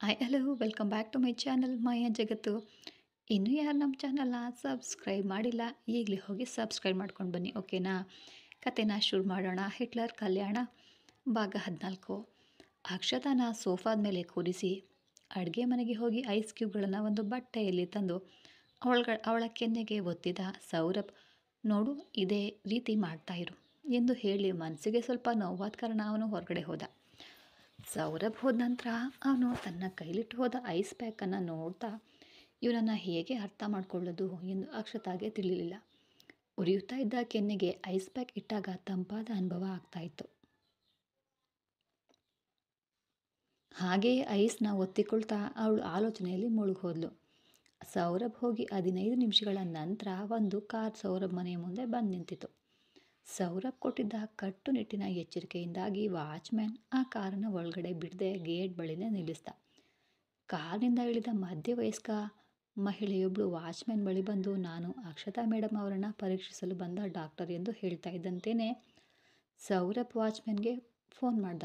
Hi hello welcome back to my channel Maya Jagattu. ಇನ್ನೂ ಯಾರು ನಮ್ಮ ಚಾನಲ್ನ ಸಬ್ಸ್ಕ್ರೈಬ್ ಮಾಡಿಲ್ಲ, ಈಗಲೇ ಹೋಗಿ ಸಬ್ಸ್ಕ್ರೈಬ್ ಮಾಡ್ಕೊಂಡು ಬನ್ನಿ, ಓಕೆನಾ? ಕತೆನ ಶುರು ಮಾಡೋಣ. ಹಿಟ್ಲರ್ ಕಲ್ಯಾಣ ಭಾಗ 14. ಅಕ್ಷತಾನ ಸೋಫಾದ ಮೇಲೆ ಕೂರಿಸಿ ಅಡುಗೆ ಮನೆಗೆ ಹೋಗಿ ಐಸ್ ಕ್ಯೂಬ್ಗಳನ್ನು ಒಂದು ಬಟ್ಟೆಯಲ್ಲಿ ತಂದು ಅವಳ ಕೆನ್ನೆಗೆ ಒತ್ತಿದ ಸೌರಭ್. ನೋಡು, ಇದೇ ರೀತಿ ಮಾಡ್ತಾಯಿರು ಎಂದು ಹೇಳಿ ಮನಸ್ಸಿಗೆ ಸ್ವಲ್ಪ ನೋವಾದ ಕಾರಣ ಅವನು ಹೊರಗಡೆ ಹೋದ. ಸೌರಭ್ ಹೋದ ನಂತರ ಅವನು ತನ್ನ ಕೈಲಿಟ್ಟು ಹೋದ ಐಸ್ ಪ್ಯಾಕನ್ನು ನೋಡ್ತಾ ಇವನನ್ನು ಹೇಗೆ ಅರ್ಥ ಮಾಡ್ಕೊಳ್ಳೋದು ಎಂದು ಅಕ್ಷತಾಗೆ ತಿಳಿಲಿಲ್ಲ. ಉರಿಯುತ್ತಾ ಇದ್ದ ಕೆನ್ನೆಗೆ ಐಸ್ ಪ್ಯಾಕ್ ಇಟ್ಟಾಗ ತಂಪಾದ ಅನುಭವ ಆಗ್ತಾಯಿತ್ತು. ಹಾಗೆಯೇ ಐಸ್ನ ಒತ್ತಿಕೊಳ್ತಾ ಅವಳು ಆಲೋಚನೆಯಲ್ಲಿ ಮುಳುಗೋದ್ಲು. ಸೌರಭ್ ಹೋಗಿ 15 ನಿಮಿಷಗಳ ನಂತರ ಒಂದು ಕಾರ್ ಸೌರಭ್ ಮನೆಯ ಮುಂದೆ ಬಂದು ನಿಂತಿತು. ಸೌರಭ್ ಕೊಟ್ಟಿದ್ದ ಕಟ್ಟುನಿಟ್ಟಿನ ಎಚ್ಚರಿಕೆಯಿಂದಾಗಿ ವಾಚ್ಮ್ಯಾನ್ ಆ ಕಾರನ್ನು ಒಳಗಡೆ ಬಿಡದೆ ಗೇಟ್ ಬಳಿನೇ ನಿಲ್ಲಿಸ್ದ. ಕಾರ್ನಿಂದ ಇಳಿದ ಮಧ್ಯವಯಸ್ಕ ಮಹಿಳೆಯೊಬ್ಬಳು ವಾಚ್ಮ್ಯಾನ್ ಬಳಿ ಬಂದು, ನಾನು ಅಕ್ಷತಾ ಮೇಡಮ್ ಅವರನ್ನು ಪರೀಕ್ಷಿಸಲು ಬಂದ ಡಾಕ್ಟರ್ ಎಂದು ಹೇಳ್ತಾ ಇದ್ದಂತೆಯೇ ಸೌರಭ್ ವಾಚ್ಮ್ಯಾನ್ಗೆ ಫೋನ್ ಮಾಡ್ದ.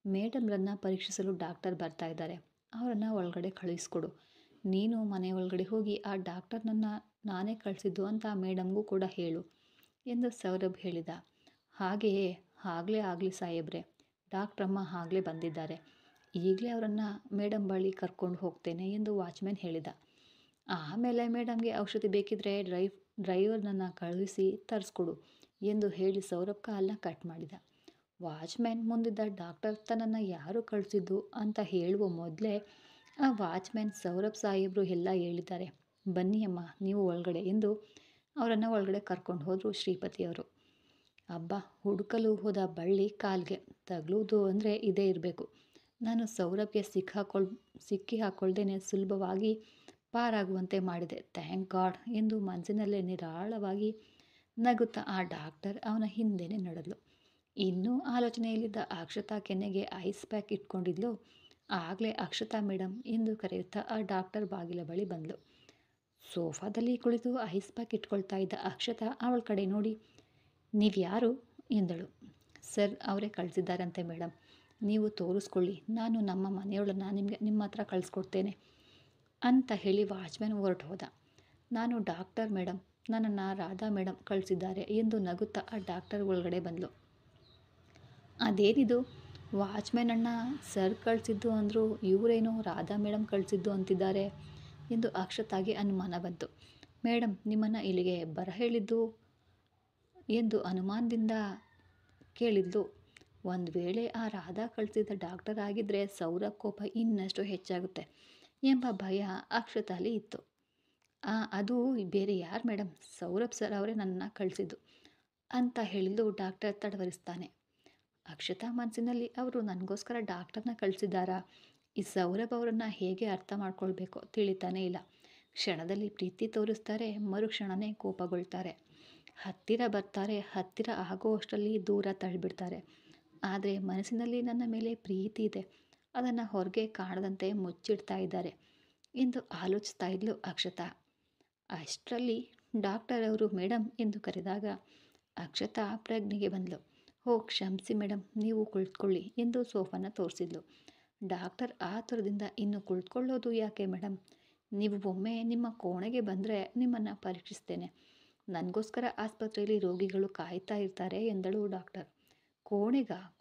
ಮೇಡಮ್ರನ್ನ ಪರೀಕ್ಷಿಸಲು ಡಾಕ್ಟರ್ ಬರ್ತಾ ಇದ್ದಾರೆ, ಅವರನ್ನು ಒಳಗಡೆ ಕಳುಹಿಸ್ಕೊಡು. ನೀನು ಮನೆ ಒಳಗಡೆ ಹೋಗಿ ಆ ಡಾಕ್ಟರ್ನನ್ನು ನಾನೇ ಕಳಿಸಿದ್ದು ಅಂತ ಮೇಡಮ್ಗೂ ಕೂಡ ಹೇಳು ಎಂದು ಸೌರಭ್ ಹೇಳಿದ. ಹಾಗೆಯೇ ಆಗಲಿ ಸಾಹೇಬ್ರೆ, ಡಾಕ್ಟ್ರಮ್ಮ ಆಗಲೇ ಬಂದಿದ್ದಾರೆ, ಈಗಲೇ ಅವರನ್ನು ಮೇಡಮ್ ಬಳಿ ಕರ್ಕೊಂಡು ಹೋಗ್ತೇನೆ ಎಂದು ವಾಚ್ಮ್ಯಾನ್ ಹೇಳಿದ. ಆಮೇಲೆ ಮೇಡಮ್ಗೆ ಔಷಧಿ ಬೇಕಿದ್ರೆ ಡ್ರೈವರ್ನನ್ನು ಕಳುಹಿಸಿ ತರಿಸ್ಕೊಡು ಎಂದು ಹೇಳಿ ಸೌರಭ್ ಕಾಲನ್ನ ಕಟ್ ಮಾಡಿದ. ವಾಚ್ಮ್ಯಾನ್ ಮುಂದಿದ್ದ ಡಾಕ್ಟರ್ ತನ್ನನ್ನು ಯಾರು ಕಳಿಸಿದ್ದು ಅಂತ ಹೇಳುವ ಮೊದಲೇ ಆ ವಾಚ್ಮ್ಯಾನ್, ಸೌರಭ್ ಸಾಹೇಬರು ಎಲ್ಲ ಹೇಳಿದ್ದಾರೆ, ಬನ್ನಿ ಅಮ್ಮ ನೀವು ಒಳಗಡೆ ಎಂದು ಅವರನ್ನು ಒಳಗಡೆ ಕರ್ಕೊಂಡು ಹೋದರು ಶ್ರೀಪತಿಯವರು. ಅಬ್ಬಾ, ಹುಡುಕಲು ಹೋದ ಬಳ್ಳಿ ಕಾಲ್ಗೆ ತಗಲುವುದು ಅಂದರೆ ಇದೇ ಇರಬೇಕು. ನಾನು ಸೌರಭ್ಗೆ ಸಿಕ್ಕಿ ಹಾಕ್ಕೊಳ್ದೇನೆ ಸುಲಭವಾಗಿ ಪಾರಾಗುವಂತೆ ಮಾಡಿದೆ, ಥ್ಯಾಂಕ್ ಗಾಡ್ ಎಂದು ಮನಸ್ಸಿನಲ್ಲೇ ನಿರಾಳವಾಗಿ ನಗುತ್ತಾ ಆ ಡಾಕ್ಟರ್ ಅವನ ಹಿಂದೆನೇ ನಡೆದ್ಲು. ಇನ್ನೂ ಆಲೋಚನೆಯಲ್ಲಿದ್ದ ಅಕ್ಷತಾ ಕೆನ್ನೆಗೆ ಐಸ್ ಪ್ಯಾಕ್ ಇಟ್ಕೊಂಡಿದ್ಲು. ಆಗಲೇ ಅಕ್ಷತಾ ಮೇಡಮ್ ಎಂದು ಕರೆಯುತ್ತಾ ಆ ಡಾಕ್ಟರ್ ಬಾಗಿಲ ಬಳಿ ಬಂದಳು. ಸೋಫಾದಲ್ಲಿ ಕುಳಿತು ಐಸ್ ಪ್ಯಾಕ್ ಇಟ್ಕೊಳ್ತಾ ಇದ್ದ ಅಕ್ಷತಾ ಅವಳ ಕಡೆ ನೋಡಿ, ನೀವು ಯಾರು ಎಂದಳು. ಸರ್, ಅವರೇ ಕಳಿಸಿದ್ದಾರಂತೆ ಮೇಡಮ್, ನೀವು ತೋರಿಸ್ಕೊಳ್ಳಿ, ನಾನು ನಮ್ಮ ಮನೆಯವಳನ್ನು ನಿಮ್ಮ ಹತ್ರ ಕಳಿಸ್ಕೊಡ್ತೇನೆ ಅಂತ ಹೇಳಿ ವಾಚ್ಮ್ಯಾನ್ ಹೊರಟು ಹೋದ. ನಾನು ಡಾಕ್ಟರ್ ಮೇಡಮ್, ನನ್ನನ್ನು ರಾಧಾ ಮೇಡಮ್ ಕಳಿಸಿದ್ದಾರೆ ಎಂದು ನಗುತ್ತಾ ಆ ಡಾಕ್ಟರ್ ಒಳಗಡೆ ಬಂದಳು. ಅದೇನಿದು, ವಾಚ್ಮ್ಯಾನ್ ಅಣ್ಣ ಸರ್ ಕಳಿಸಿದ್ದು ಅಂದರು, ಇವರೇನೋ ರಾಧಾ ಮೇಡಮ್ ಕಳಿಸಿದ್ದು ಅಂತಿದ್ದಾರೆ ಎಂದು ಅಕ್ಷತಾಗೆ ಅನುಮಾನ ಬಂತು. ಮೇಡಮ್ ನಿಮ್ಮನ್ನು ಇಲ್ಲಿಗೆ ಬರ ಹೇಳಿದ್ದು ಎಂದು ಅನುಮಾನದಿಂದ ಕೇಳಿದ್ಲು. ಒಂದು ವೇಳೆ ಆ ರಾಧಾ ಕಳಿಸಿದ ಡಾಕ್ಟರ್ ಆಗಿದ್ದರೆ ಸೌರಭ್ ಕೋಪ ಇನ್ನಷ್ಟು ಹೆಚ್ಚಾಗುತ್ತೆ ಎಂಬ ಭಯ ಅಕ್ಷತಾಲಿ ಇತ್ತು. ಅದು ಬೇರೆ ಯಾರು ಮೇಡಮ್, ಸೌರಭ್ ಸರ್ ಅವರೇ ನನ್ನನ್ನು ಕಳಿಸಿದ್ದು ಅಂತ ಹೇಳಿದ್ದು ಡಾಕ್ಟರ್ ತಡವರಿಸ್ತಾನೆ. ಅಕ್ಷತಾ ಮನಸ್ಸಿನಲ್ಲಿ, ಅವರು ನನಗೋಸ್ಕರ ಡಾಕ್ಟರ್ನ ಕಳಿಸಿದ್ದಾರಾ? ಈ ಸೌರಭ್ ಅವರನ್ನು ಹೇಗೆ ಅರ್ಥ ಮಾಡ್ಕೊಳ್ಬೇಕೋ ತಿಳಿತಾನೇ ಇಲ್ಲ. ಕ್ಷಣದಲ್ಲಿ ಪ್ರೀತಿ ತೋರಿಸ್ತಾರೆ, ಮರುಕ್ಷಣನೇ ಕೋಪಗೊಳ್ತಾರೆ, ಹತ್ತಿರ ಬರ್ತಾರೆ, ಹತ್ತಿರ ಆಗೋಷ್ಟರಲ್ಲಿ ದೂರ ತಳ್ಳಿಬಿಡ್ತಾರೆ. ಆದರೆ ಮನಸ್ಸಿನಲ್ಲಿ ನನ್ನ ಮೇಲೆ ಪ್ರೀತಿ ಇದೆ, ಅದನ್ನು ಹೊರಗೆ ಕಾಣದಂತೆ ಮುಚ್ಚಿಡ್ತಾ ಇದ್ದಾರೆ ಎಂದು ಆಲೋಚಿಸ್ತಾ ಇದ್ಲು ಅಕ್ಷತಾ. ಅಷ್ಟರಲ್ಲಿ ಡಾಕ್ಟರ್ ಅವರು ಮೇಡಮ್ ಎಂದು ಕರೆದಾಗ ಅಕ್ಷತಾ ಪ್ರಜ್ಞೆಗೆ ಬಂದಳು. ಕ್ಷಮಿಸಿ ಮೇಡಮ್, ನೀವು ಕುಳಿತುಕೊಳ್ಳಿ ಎಂದು ಸೋಫಾನ ತೋರಿಸಿದ್ಲು. ಡಾಕ್ಟರ್ ಆತುರದಿಂದ, ಇನ್ನು ಕುಳಿತುಕೊಳ್ಳೋದು ಯಾಕೆ ಮೇಡಮ್, ನೀವು ಒಮ್ಮೆ ನಿಮ್ಮ ಕೋಣೆಗೆ ಬಂದರೆ ನಿಮ್ಮನ್ನು ಪರೀಕ್ಷಿಸ್ತೇನೆ, ನನಗೋಸ್ಕರ ಆಸ್ಪತ್ರೆಯಲ್ಲಿ ರೋಗಿಗಳು ಕಾಯ್ತಾ ಇರ್ತಾರೆ ಎಂದಳು ಡಾಕ್ಟರ್.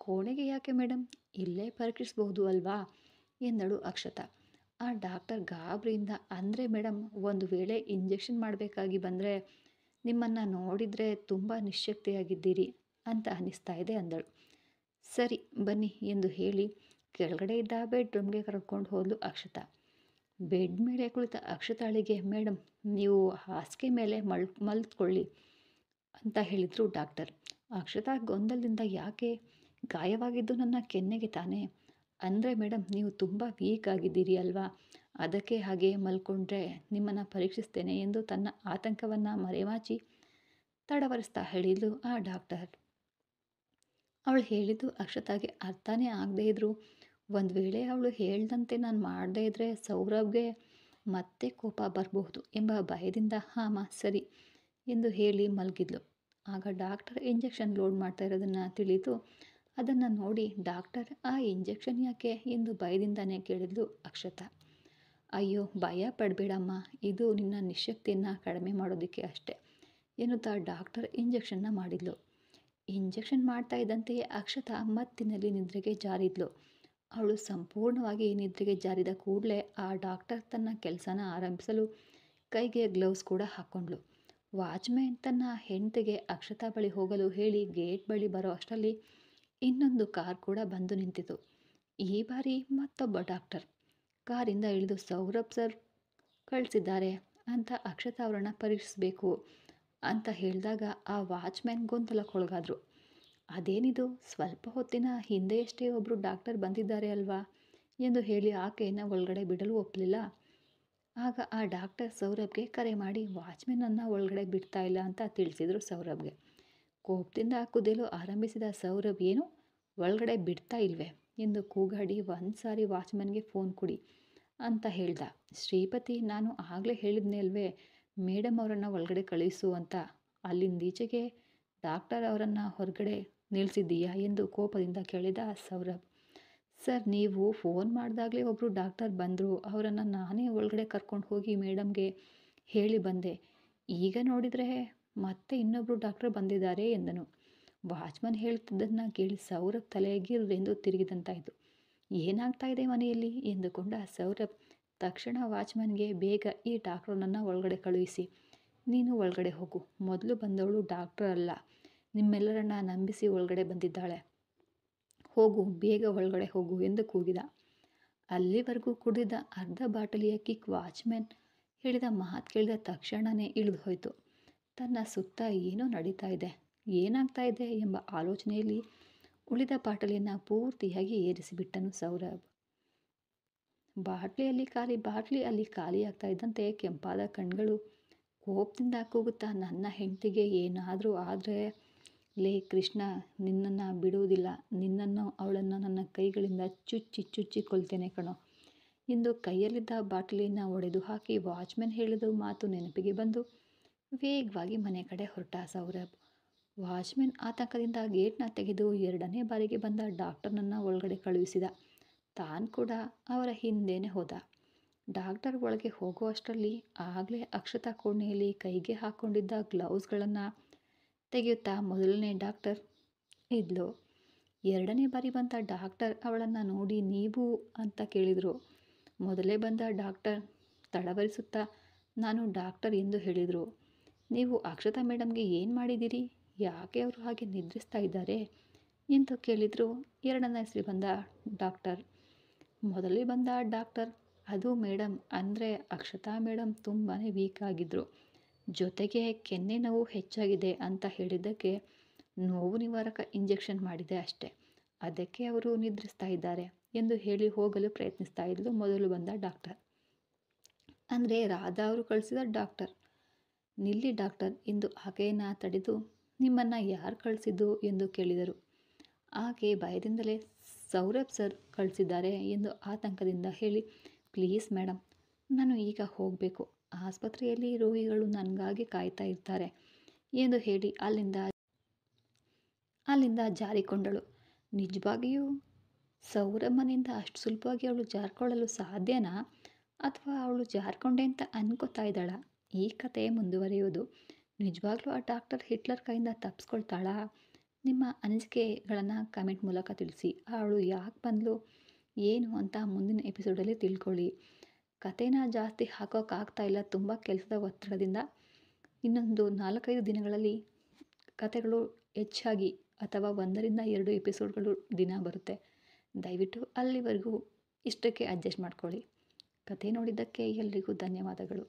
ಕೋಣೆಗೆ ಯಾಕೆ ಮೇಡಮ್, ಇಲ್ಲೇ ಪರೀಕ್ಷಿಸಬಹುದು ಅಲ್ವಾ ಎಂದಳು ಅಕ್ಷತಾ. ಆ ಡಾಕ್ಟರ್ ಗಾಬರಿಯಿಂದ, ಅಂದರೆ ಮೇಡಮ್, ಒಂದು ವೇಳೆ ಇಂಜೆಕ್ಷನ್ ಮಾಡಬೇಕಾಗಿ ಬಂದರೆ ನಿಮ್ಮನ್ನು ನೋಡಿದರೆ ತುಂಬ ನಿಶ್ಶಕ್ತಿಯಾಗಿದ್ದೀರಿ ಅಂತ ಅನ್ನಿಸ್ತಾ ಇದೆ ಅಂದಳು. ಸರಿ ಬನ್ನಿ ಎಂದು ಹೇಳಿ ಕೆಳಗಡೆ ಇದ್ದ ಬೆಡ್ರೂಮ್ಗೆ ಕರ್ಕೊಂಡು ಹೋದ್ಲು ಅಕ್ಷತಾ. ಬೆಡ್ ಮೇಲೆ ಕುಳಿತ ಅಕ್ಷತಾಳಿಗೆ, ಮೇಡಮ್ ನೀವು ಹಾಸಿಗೆ ಮೇಲೆ ಮಲ್ತ್ಕೊಳ್ಳಿ ಅಂತ ಹೇಳಿದರು ಡಾಕ್ಟರ್. ಅಕ್ಷತಾ ಗೊಂದಲದಿಂದ, ಯಾಕೆ, ಗಾಯವಾಗಿದ್ದು ನನ್ನ ಕೆನ್ನೆಗೆ ತಾನೇ, ಅಂದರೆ ಮೇಡಮ್ ನೀವು ತುಂಬ ವೀಕ್ ಆಗಿದ್ದೀರಿ ಅಲ್ವಾ, ಅದಕ್ಕೆ ಹಾಗೆ ಮಲ್ಕೊಂಡ್ರೆ ನಿಮ್ಮನ್ನು ಪರೀಕ್ಷಿಸ್ತೇನೆ ಎಂದು ತನ್ನ ಆತಂಕವನ್ನು ಮರೆಮಾಚಿ ತಡವರಿಸ್ತಾ ಹೇಳಿದ್ಲು ಆ ಡಾಕ್ಟರ್. ಅವಳು ಹೇಳಿದ್ದು ಅಕ್ಷತಾಗೆ ಅರ್ಥನೇ ಆಗದೇ ಇದ್ದರೂ, ಒಂದು ವೇಳೆ ಅವಳು ಹೇಳ್ದಂತೆ ನಾನು ಮಾಡದೇ ಇದ್ದರೆ ಸೌರಭ್ಗೆ ಮತ್ತೆ ಕೋಪ ಬರಬಹುದು ಎಂಬ ಭಯದಿಂದ ಹಾಂ ಸರಿ ಎಂದು ಹೇಳಿ ಮಲಗಿದ್ಲು. ಆಗ ಡಾಕ್ಟರ್ ಇಂಜೆಕ್ಷನ್ ಲೋಡ್ ಮಾಡ್ತಾ ಇರೋದನ್ನು ತಿಳಿದು ಅದನ್ನು ನೋಡಿ ಡಾಕ್ಟರ್ ಆ ಇಂಜೆಕ್ಷನ್ ಯಾಕೆ ಎಂದು ಭಯದಿಂದನೇ ಕೇಳಿದ್ಲು ಅಕ್ಷತಾ. ಅಯ್ಯೋ ಭಯ ಪಡಬೇಡಮ್ಮ, ಇದು ನಿನ್ನ ನಿಶ್ಶಕ್ತಿಯನ್ನು ಕಡಿಮೆ ಮಾಡೋದಕ್ಕೆ ಅಷ್ಟೆ ಎನ್ನುತ್ತಾ ಡಾಕ್ಟರ್ ಇಂಜೆಕ್ಷನ್ನ ಮಾಡಿದ್ಲು. ಇಂಜೆಕ್ಷನ್ ಮಾಡ್ತಾ ಇದ್ದಂತೆಯೇ ಅಕ್ಷತಾ ಮತ್ತಿನಲ್ಲಿ ನಿದ್ರೆಗೆ ಜಾರಿದ್ಲು. ಅವಳು ಸಂಪೂರ್ಣವಾಗಿ ನಿದ್ರೆಗೆ ಜಾರಿದ ಕೂಡಲೇ ಆ ಡಾಕ್ಟರ್ ತನ್ನ ಕೆಲಸನ ಆರಂಭಿಸಲು ಕೈಗೆ ಗ್ಲೌಸ್ ಕೂಡ ಹಾಕ್ಕೊಂಡ್ಳು. ವಾಚ್ಮ್ಯಾನ್ ತನ್ನ ಹೆಂಡತಿಗೆ ಅಕ್ಷತಾ ಬಳಿ ಹೋಗಲು ಹೇಳಿ ಗೇಟ್ ಬಳಿ ಬರೋ ಅಷ್ಟರಲ್ಲಿ ಇನ್ನೊಂದು ಕಾರ್ ಕೂಡ ಬಂದು ನಿಂತಿತು. ಈ ಬಾರಿ ಮತ್ತೊಬ್ಬ ಡಾಕ್ಟರ್ ಕಾರಿಂದ ಇಳಿದು ಸೌರಭ್ ಸರ್ ಕಳಿಸಿದ್ದಾರೆ ಅಂತ ಅಕ್ಷತಾ ಅವರನ್ನು ಪರೀಕ್ಷಿಸಬೇಕು ಅಂತ ಹೇಳಿದಾಗ ಆ ವಾಚ್ಮ್ಯಾನ್ ಗೊಂದಲಕ್ಕೊಳಗಾದ್ರು. ಅದೇನಿದು, ಸ್ವಲ್ಪ ಹೊತ್ತಿನ ಹಿಂದೆಯಷ್ಟೇ ಒಬ್ಬರು ಡಾಕ್ಟರ್ ಬಂದಿದ್ದಾರೆ ಅಲ್ವಾ ಎಂದು ಹೇಳಿ ಆಕೆಯನ್ನು ಒಳಗಡೆ ಬಿಡಲು ಒಪ್ಪಲಿಲ್ಲ. ಆಗ ಆ ಡಾಕ್ಟರ್ ಸೌರಭ್ಗೆ ಕರೆ ಮಾಡಿ ವಾಚ್ಮ್ಯಾನನ್ನು ಒಳಗಡೆ ಬಿಡ್ತಾ ಇಲ್ಲ ಅಂತ ತಿಳಿಸಿದರು ಸೌರಭ್ಗೆ. ಕೋಪದಿಂದ ಕುದಿಯಲು ಆರಂಭಿಸಿದ ಸೌರಭ್, ಏನು ಒಳಗಡೆ ಬಿಡ್ತಾ ಇಲ್ವೇ ಎಂದು ಕೂಗಾಡಿ ಒಂದು ಸಾರಿ ವಾಚ್ಮ್ಯಾನ್ಗೆ ಫೋನ್ ಕೊಡಿ ಅಂತ ಹೇಳ್ದ. ಶ್ರೀಪತಿ, ನಾನು ಆಗಲೇ ಹೇಳಿದ್ನೇ ಅಲ್ವೇ ಮೇಡಮ್ ಅವರನ್ನು ಒಳಗಡೆ ಕಳುಹಿಸು ಅಂತ, ಅಲ್ಲಿಂದೀಚೆಗೆ ಡಾಕ್ಟರ್ ಅವರನ್ನು ಹೊರಗಡೆ ನಿಲ್ಲಿಸಿದ್ದೀಯಾ ಎಂದು ಕೋಪದಿಂದ ಕೇಳಿದ ಸೌರಭ್. ಸರ್, ನೀವು ಫೋನ್ ಮಾಡಿದಾಗಲೇ ಒಬ್ಬರು ಡಾಕ್ಟರ್ ಬಂದರು, ಅವರನ್ನು ನಾನೇ ಒಳಗಡೆ ಕರ್ಕೊಂಡು ಹೋಗಿ ಮೇಡಮ್ಗೆ ಹೇಳಿ ಬಂದೆ. ಈಗ ನೋಡಿದರೆ ಮತ್ತೆ ಇನ್ನೊಬ್ಬರು ಡಾಕ್ಟರ್ ಬಂದಿದ್ದಾರೆ ಎಂದನು. ವಾಚ್ಮನ್ ಹೇಳ್ತಿದ್ದನ್ನು ಕೇಳಿ ಸೌರಭ್ ತಲೆ ಗಿರ್ರೆಂದು ತಿರುಗಿದಂತಾಯಿತು. ಏನಾಗ್ತಾ ಇದೆ ಮನೆಯಲ್ಲಿ ಎಂದುಕೊಂಡ ಸೌರಭ್ ತಕ್ಷಣ ವಾಚ್ಮನ್ಗೆ, ಬೇಗ ಈ ಡಾಕ್ಟ್ರನನ್ನು ಒಳಗಡೆ ಕಳುಹಿಸಿ, ನೀನು ಒಳಗಡೆ ಹೋಗು, ಮೊದಲು ಬಂದವಳು ಡಾಕ್ಟರ್ ಅಲ್ಲ, ನಿಮ್ಮೆಲ್ಲರನ್ನ ನಂಬಿಸಿ ಒಳಗಡೆ ಬಂದಿದ್ದಾಳೆ, ಹೋಗು ಬೇಗ ಒಳಗಡೆ ಹೋಗು ಎಂದು ಕೂಗಿದ. ಅಲ್ಲಿವರೆಗೂ ಕುಡಿದ ಅರ್ಧ ಬಾಟಲಿಯ ಕಿಕ್ ವಾಚ್ಮ್ಯಾನ್ ಹೇಳಿದ ಮಾತು ಕೇಳಿದ ತಕ್ಷಣವೇ ಇಳಿದು ಹೋಯಿತು. ತನ್ನ ಸುತ್ತ ಏನೋ ನಡೀತಾ ಇದೆ, ಏನಾಗ್ತಾ ಇದೆ ಎಂಬ ಆಲೋಚನೆಯಲ್ಲಿ ಉಳಿದ ಬಾಟಲಿಯನ್ನು ಪೂರ್ತಿಯಾಗಿ ಏರಿಸಿಬಿಟ್ಟನು ಸೌರಭ್. ಬಾಟ್ಲಿ ಅಲ್ಲಿ ಖಾಲಿಯಾಗ್ತಾ ಇದ್ದಂತೆ ಕೆಂಪಾದ ಕಣ್ಗಳು ಕೋಪದಿಂದ ಕೂಗುತ್ತಾ, ನನ್ನ ಹೆಂಡತಿಗೆ ಏನಾದರೂ ಆದರೆ ಲೇ ಕೃಷ್ಣ, ನಿನ್ನನ್ನು ಬಿಡುವುದಿಲ್ಲ, ನಿನ್ನನ್ನು ಅವಳನ್ನು ನನ್ನ ಕೈಗಳಿಂದ ಚುಚ್ಚಿ ಕೊಲ್ತೇನೆ ಕಣೋ ಎಂದು ಕೈಯಲ್ಲಿದ್ದ ಬಾಟಲಿಯನ್ನು ಒಡೆದು ಹಾಕಿ ವಾಚ್ಮ್ಯಾನ್ ಹೇಳಿದ ಮಾತು ನೆನಪಿಗೆ ಬಂದು ವೇಗವಾಗಿ ಮನೆ ಕಡೆ ಹೊರಟ ಸೌರಭ್. ವಾಚ್ಮ್ಯಾನ್ ಆತಂಕದಿಂದ ಗೇಟ್ನ ತೆಗೆದು ಎರಡನೇ ಬಾರಿಗೆ ಬಂದ ಡಾಕ್ಟರ್ನನ್ನು ಒಳಗಡೆ ಕಳುಹಿಸಿದ. ತಾನು ಕೂಡ ಅವರ ಹಿಂದೆನೇ ಹೋದ. ಡಾಕ್ಟರ್ ಒಳಗೆ ಹೋಗೋ ಅಷ್ಟರಲ್ಲಿ ಆಗಲೇ ಅಕ್ಷತಾ ಕೋಣೆಯಲ್ಲಿ ಕೈಗೆ ಹಾಕ್ಕೊಂಡಿದ್ದ ಗ್ಲೌಸ್ಗಳನ್ನು ತೆಗೆಯುತ್ತಾ ಮೊದಲನೇ ಡಾಕ್ಟರ್ ಇದ್ಲು. ಎರಡನೇ ಬಾರಿ ಬಂದ ಡಾಕ್ಟರ್ ಅವಳನ್ನು ನೋಡಿ ನೀವು ಅಂತ ಕೇಳಿದರು. ಮೊದಲೇ ಬಂದ ಡಾಕ್ಟರ್ ತಡವರಿಸುತ್ತಾ ನಾನು ಡಾಕ್ಟರ್ ಎಂದು ಹೇಳಿದರು. ನೀವು ಅಕ್ಷತಾ ಮೇಡಮ್ಗೆ ಏನು ಮಾಡಿದ್ದೀರಿ, ಯಾಕೆ ಅವರು ಹಾಗೆ ನಿದ್ರಿಸ್ತಾ ಇದ್ದಾರೆ ಎಂದು ಕೇಳಿದರು ಎರಡನೇ ಹೆಸರು ಬಂದ ಡಾಕ್ಟರ್. ಮೊದಲೇ ಬಂದ ಡಾಕ್ಟರ್, ಅದು ಮೇಡಮ್, ಅಂದರೆ ಅಕ್ಷತಾ ಮೇಡಮ್ ತುಂಬಾ ವೀಕ್ ಆಗಿದ್ದರು, ಜೊತೆಗೆ ಕೆನ್ನೆ ನೋವು ಹೆಚ್ಚಾಗಿದೆ ಅಂತ ಹೇಳಿದ್ದಕ್ಕೆ ನೋವು ನಿವಾರಕ ಇಂಜೆಕ್ಷನ್ ಮಾಡಿದೆ ಅಷ್ಟೆ, ಅದಕ್ಕೆ ಅವರು ನಿದ್ರಿಸ್ತಾ ಇದ್ದಾರೆ ಎಂದು ಹೇಳಿ ಹೋಗಲು ಪ್ರಯತ್ನಿಸ್ತಾ ಇದ್ಲು ಮೊದಲು ಬಂದ ಡಾಕ್ಟರ್. ಅಂದರೆ ರಾಧಾ ಅವರು ಕಳಿಸಿದ ಡಾಕ್ಟರ್. ನಿಲ್ಲಿ ಡಾಕ್ಟರ್ ಎಂದು ಆಕೆಯನ್ನು ತಡೆದು, ನಿಮ್ಮನ್ನು ಯಾರು ಕಳಿಸಿದ್ದು ಎಂದು ಕೇಳಿದರು. ಆಕೆ ಭಯದಿಂದಲೇ ಸೌರಭ್ ಸರ್ ಕಳಿಸಿದ್ದಾರೆ ಎಂದು ಆತಂಕದಿಂದ ಹೇಳಿ, ಪ್ಲೀಸ್ ಮೇಡಮ್, ನಾನು ಈಗ ಹೋಗಬೇಕು, ಆಸ್ಪತ್ರೆಯಲ್ಲಿ ರೋಗಿಗಳು ನನಗಾಗಿ ಕಾಯ್ತಾ ಇರ್ತಾರೆ ಎಂದು ಹೇಳಿ ಅಲ್ಲಿಂದ ಜಾರಿಕೊಂಡಳು. ನಿಜವಾಗಿಯೂ ಸೌರಭ್ ಮನೆಯಿಂದ ಅಷ್ಟು ಸುಲಭವಾಗಿ ಅವಳು ಜಾರ್ಕೊಳ್ಳಲು ಸಾಧ್ಯನಾ, ಅಥವಾ ಅವಳು ಜಾರ್ಕೊಂಡೆ ಅಂತ ಅನ್ಕೋತಾ ಇದ್ದಾಳ? ಈ ಕತೆ ಮುಂದುವರಿಯುವುದು. ನಿಜವಾಗ್ಲೂ ಆ ಡಾಕ್ಟರ್ ಹಿಟ್ಲರ್ ಕೈಯಿಂದ ತಪ್ಪಿಸ್ಕೊಳ್ತಾಳಾ? ನಿಮ್ಮ ಅನಿಸಿಕೆಗಳನ್ನು ಕಮೆಂಟ್ ಮೂಲಕ ತಿಳಿಸಿ. ಅವಳು ಯಾಕೆ ಬಂದಳು ಏನು ಅಂತ ಮುಂದಿನ ಎಪಿಸೋಡಲ್ಲಿ ತಿಳ್ಕೊಳ್ಳಿ. ಕತೆನ ಜಾಸ್ತಿ ಹಾಕೋಕ್ಕಾಗ್ತಾ ಇಲ್ಲ, ತುಂಬ ಕೆಲಸದ ಒತ್ತಡದಿಂದ. ಇನ್ನೊಂದು 4-5 ದಿನಗಳಲ್ಲಿ ಕತೆಗಳು ಹೆಚ್ಚಾಗಿ ಅಥವಾ 1-2 ಎಪಿಸೋಡ್ಗಳು ದಿನ ಬರುತ್ತೆ. ದಯವಿಟ್ಟು ಅಲ್ಲಿವರೆಗೂ ಇಷ್ಟಕ್ಕೆ ಅಡ್ಜಸ್ಟ್ ಮಾಡ್ಕೊಳ್ಳಿ. ಕತೆ ನೋಡಿದ್ದಕ್ಕೆ ಎಲ್ರಿಗೂ ಧನ್ಯವಾದಗಳು.